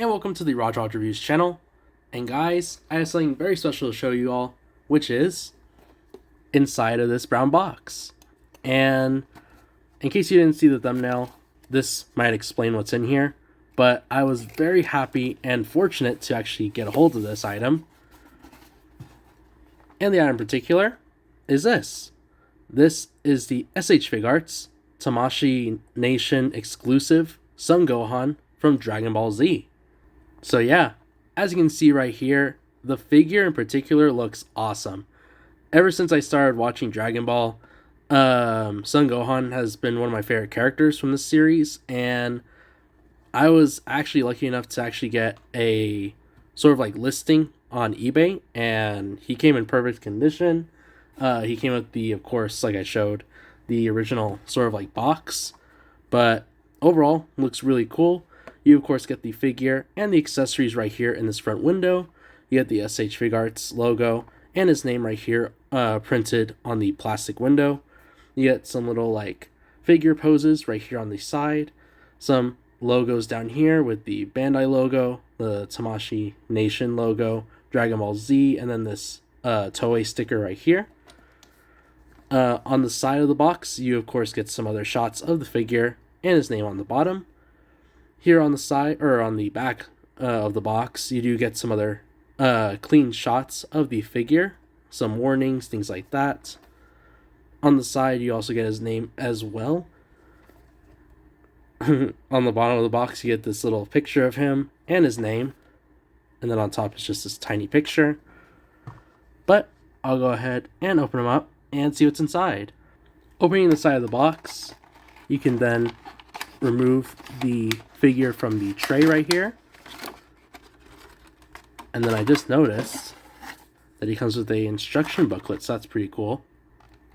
and welcome to the Roger Reviews channel. And guys, I have something very special to show you all, which is inside of this brown box. And in case you didn't see the thumbnail, this might explain what's in here, but I was very happy and fortunate to actually get a hold of this item. And the item in particular is this. This is the S.H.Figuarts Tamashii Nation exclusive Son Gohan from Dragon Ball Z. So yeah, as you can see right here, the figure in particular looks awesome. Ever since I started watching Dragon Ball, Son Gohan has been one of my favorite characters from this series, and I was actually lucky enough to actually get a sort of like listing on eBay, and he came in perfect condition. He came with the, of course, like I showed, the original sort of like box, but overall looks really cool. You of course get the figure and the accessories right here in this front window. You get the S.H.Figuarts logo and his name right here printed on the plastic window. You get some little like figure poses right here on the side. Some logos down here with the Bandai logo, the Tamashii Nation logo, Dragon Ball Z, and then this Toei sticker right here. On the side of the box, you of course get some other shots of the figure and his name on the bottom. Here on the side, or on the back of the box, you do get some other clean shots of the figure, some warnings, things like that. On the side, you also get his name as well. On the bottom of the box, you get this little picture of him and his name. And then on top is just this tiny picture. But I'll go ahead and open them up and see what's inside. Opening the side of the box, you can then remove the figure from the tray right here. And then I just noticed that he comes with a instruction booklet, so that's pretty cool.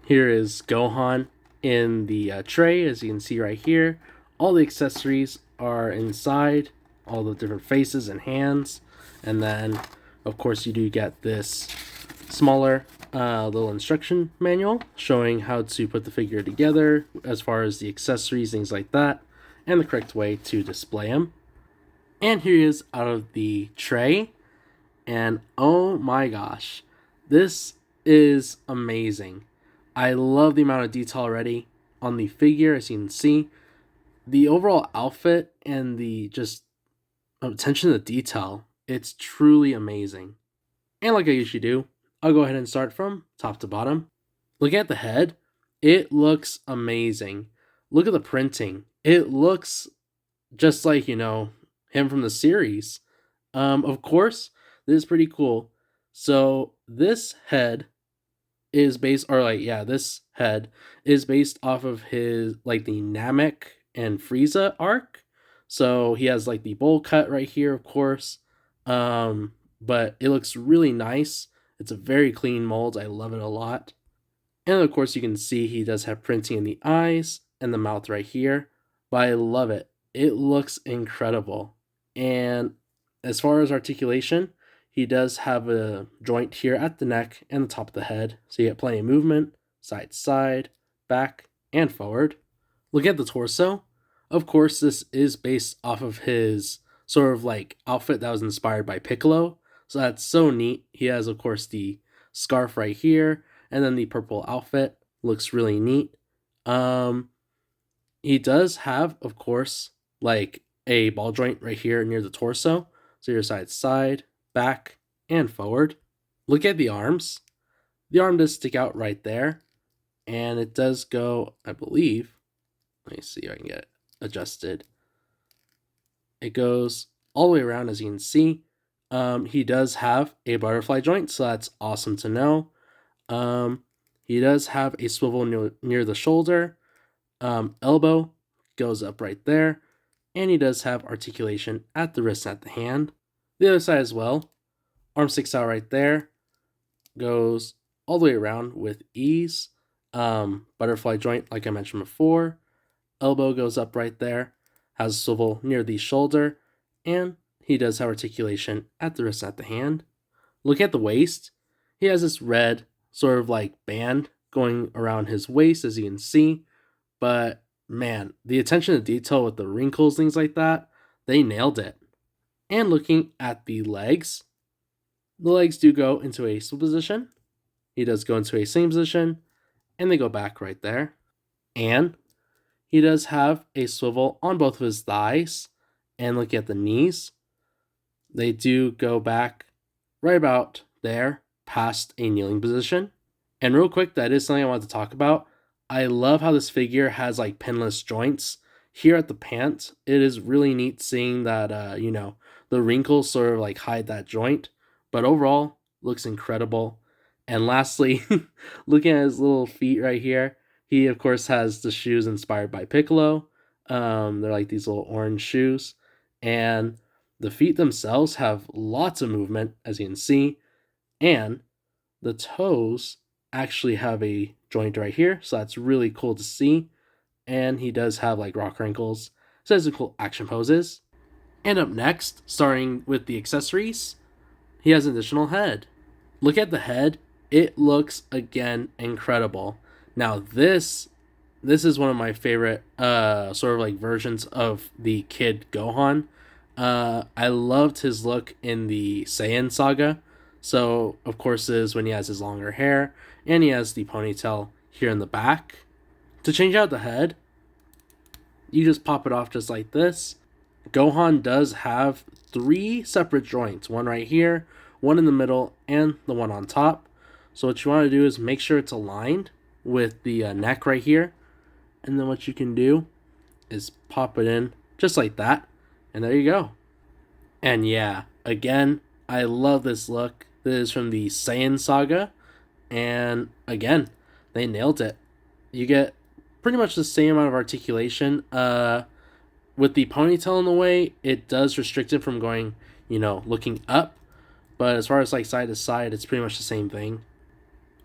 Here is Gohan in the tray, as you can see right here. All the accessories are inside, all the different faces and hands. And then, of course, you do get this smaller little instruction manual showing how to put the figure together as far as the accessories, things like that, and the correct way to display them. And here he is out of the tray. And oh my gosh, this is amazing. I love the amount of detail already on the figure, as you can see. The overall outfit and the just attention to detail, it's truly amazing. And like I usually do, I'll go ahead and start from top to bottom. Look at the head. It looks amazing. Look at the printing. It looks just like, him from the series. Of course, this is pretty cool. So this head is based, this head is based off of his, like, the Namek and Frieza arc. So he has, like, the bowl cut right here, of course. But it looks really nice. It's a very clean mold. I love it a lot. And of course, you can see he does have printing in the eyes and the mouth right here. But I love it. It looks incredible. And as far as articulation, he does have a joint here at the neck and the top of the head. So you get plenty of movement, side to side, back, and forward. Look at the torso. Of course, this is based off of his sort of like outfit that was inspired by Piccolo. So that's so neat. He has, of course, the scarf right here, and then the purple outfit looks really neat. He does have, of course, like a ball joint right here near the torso. So your side to side, back, and forward. Look at the arms. The arm does stick out right there, and it does go, I believe, let me see if I can get it adjusted. It goes all the way around, as you can see. He does have a butterfly joint, so that's awesome to know. He does have a swivel near the shoulder. Elbow goes up right there. And he does have articulation at the wrist and at the hand. The other side as well. Arm sticks out right there. Goes all the way around with ease. Butterfly joint, like I mentioned before. Elbow goes up right there. Has a swivel near the shoulder. And he does have articulation at the wrist and at the hand. Look at the waist. He has this red sort of like band going around his waist, as you can see. But man, the attention to detail with the wrinkles, things like that, they nailed it. And looking at the legs do go into a swivel position. He does go into a same position, and they go back right there. And he does have a swivel on both of his thighs. And look at the knees. They do go back right about there, past a kneeling position. And real quick, that is something I wanted to talk about. I love how this figure has like pinless joints. Here at the pant, it is really neat seeing that, the wrinkles sort of like hide that joint. But overall, looks incredible. And lastly, looking at his little feet right here, he of course has the shoes inspired by Piccolo. They're like these little orange shoes. And the feet themselves have lots of movement, as you can see. And the toes actually have a joint right here, so that's really cool to see. And he does have like rock wrinkles, so there's some cool action poses. And up next, starting with the accessories, he has an additional head. Look at the head, it looks again incredible. Now this is one of my favorite sort of like versions of the kid Gohan. I loved his look in the Saiyan saga. So, of course, is when he has his longer hair and he has the ponytail here in the back. To change out the head, you just pop it off just like this. Gohan does have 3 separate joints, one right here, one in the middle, and the one on top. So what you want to do is make sure it's aligned with the neck right here. And then what you can do is pop it in just like that. And there you go. And yeah, again, I love this look. This is from the Saiyan saga. And again, they nailed it. You get pretty much the same amount of articulation. With the ponytail in the way, it does restrict it from going, looking up. But as far as like side to side, it's pretty much the same thing.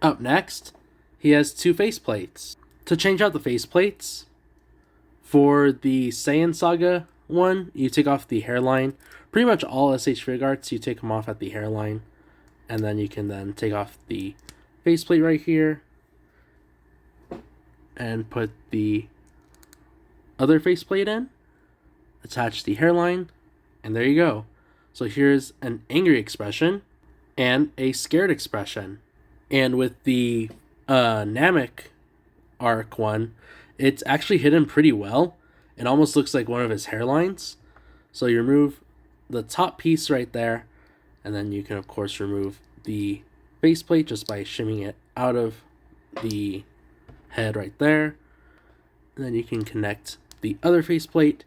Up next, he has 2 faceplates. To change out the faceplates, for the Saiyan saga one, you take off the hairline. Pretty much all S.H.Figuarts, you take them off at the hairline. And then you can then take off the faceplate right here. And put the other faceplate in. Attach the hairline. And there you go. So here's an angry expression and a scared expression. And with the Namek arc one, it's actually hidden pretty well. It almost looks like one of his hairlines. So you remove the top piece right there, and then you can of course remove the faceplate just by shimming it out of the head right there. And then you can connect the other faceplate,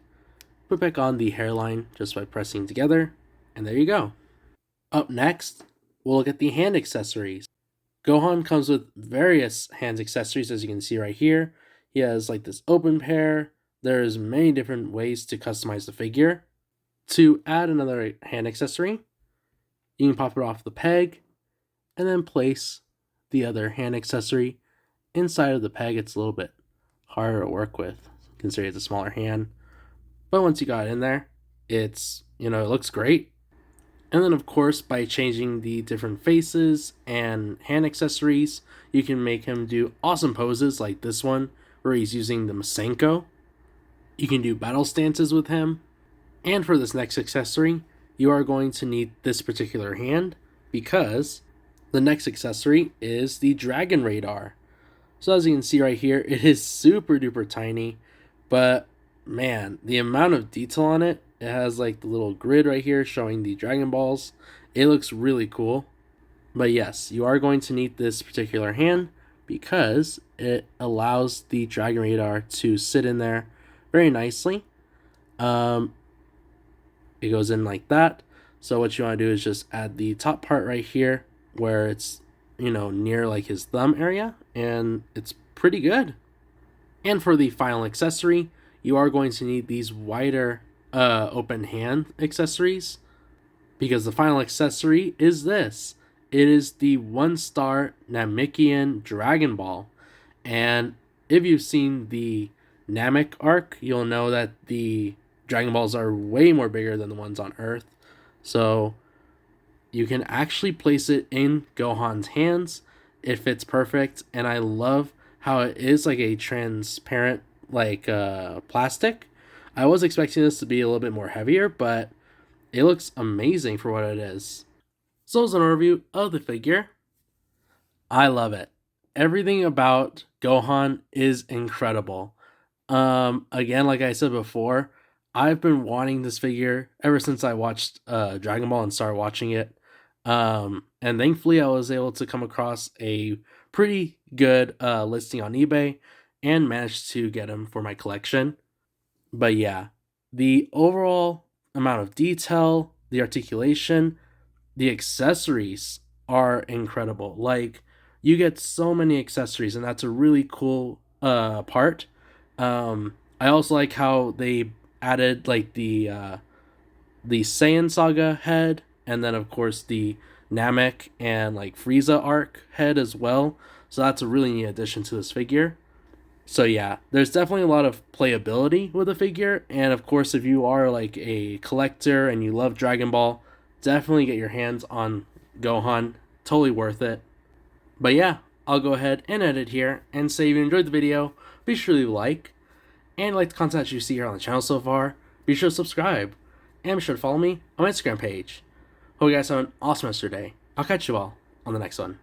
put back on the hairline just by pressing together, and there you go. Up next, we'll look at the hand accessories. Gohan comes with various hand accessories, as you can see right here. He has like this open pair. There's many different ways to customize the figure. To add another hand accessory, you can pop it off the peg and then place the other hand accessory inside of the peg. It's a little bit harder to work with considering it's a smaller hand. But once you got it in there, it's, it looks great. And then of course, by changing the different faces and hand accessories, you can make him do awesome poses like this one where he's using the Masenko. You can do battle stances with him. And for this next accessory, you are going to need this particular hand because the next accessory is the Dragon Radar. So as you can see right here, it is super duper tiny, but man, the amount of detail on it, it has like the little grid right here showing the Dragon Balls. It looks really cool. But yes, you are going to need this particular hand because it allows the Dragon Radar to sit in there very nicely. It goes in like that. So what you want to do is just add the top part right here where it's, near like his thumb area, and it's pretty good. And for the final accessory, you are going to need these wider open hand accessories because the final accessory is this. It is the 1-star Namekian Dragon Ball. And if you've seen the Namek arc, you'll know that the Dragon Balls are way more bigger than the ones on Earth. So you can actually place it in Gohan's hands. It fits perfect. And I love how it is like a transparent plastic. I was expecting this to be a little bit more heavier, but It looks amazing for what it is. So as an overview of the figure, I love it. Everything about Gohan is incredible. Again, like I said before, I've been wanting this figure ever since I watched Dragon Ball and started watching it. And thankfully I was able to come across a pretty good listing on eBay and managed to get him for my collection. But yeah, the overall amount of detail, the articulation, the accessories are incredible. Like, you get so many accessories, and that's a really cool part. I also like how they added like the Saiyan Saga head, and then of course the Namek and like Frieza arc head as well. So that's a really neat addition to this figure. So yeah, there's definitely a lot of playability with the figure, and of course, if you are like a collector and you love Dragon Ball, definitely get your hands on Gohan. Totally worth it. But yeah, I'll go ahead and edit here and say if you enjoyed the video, be sure to leave a like, and like the content that you see here on the channel so far, be sure to subscribe, and be sure to follow me on my Instagram page. Hope you guys have an awesome rest of your day. I'll catch you all on the next one.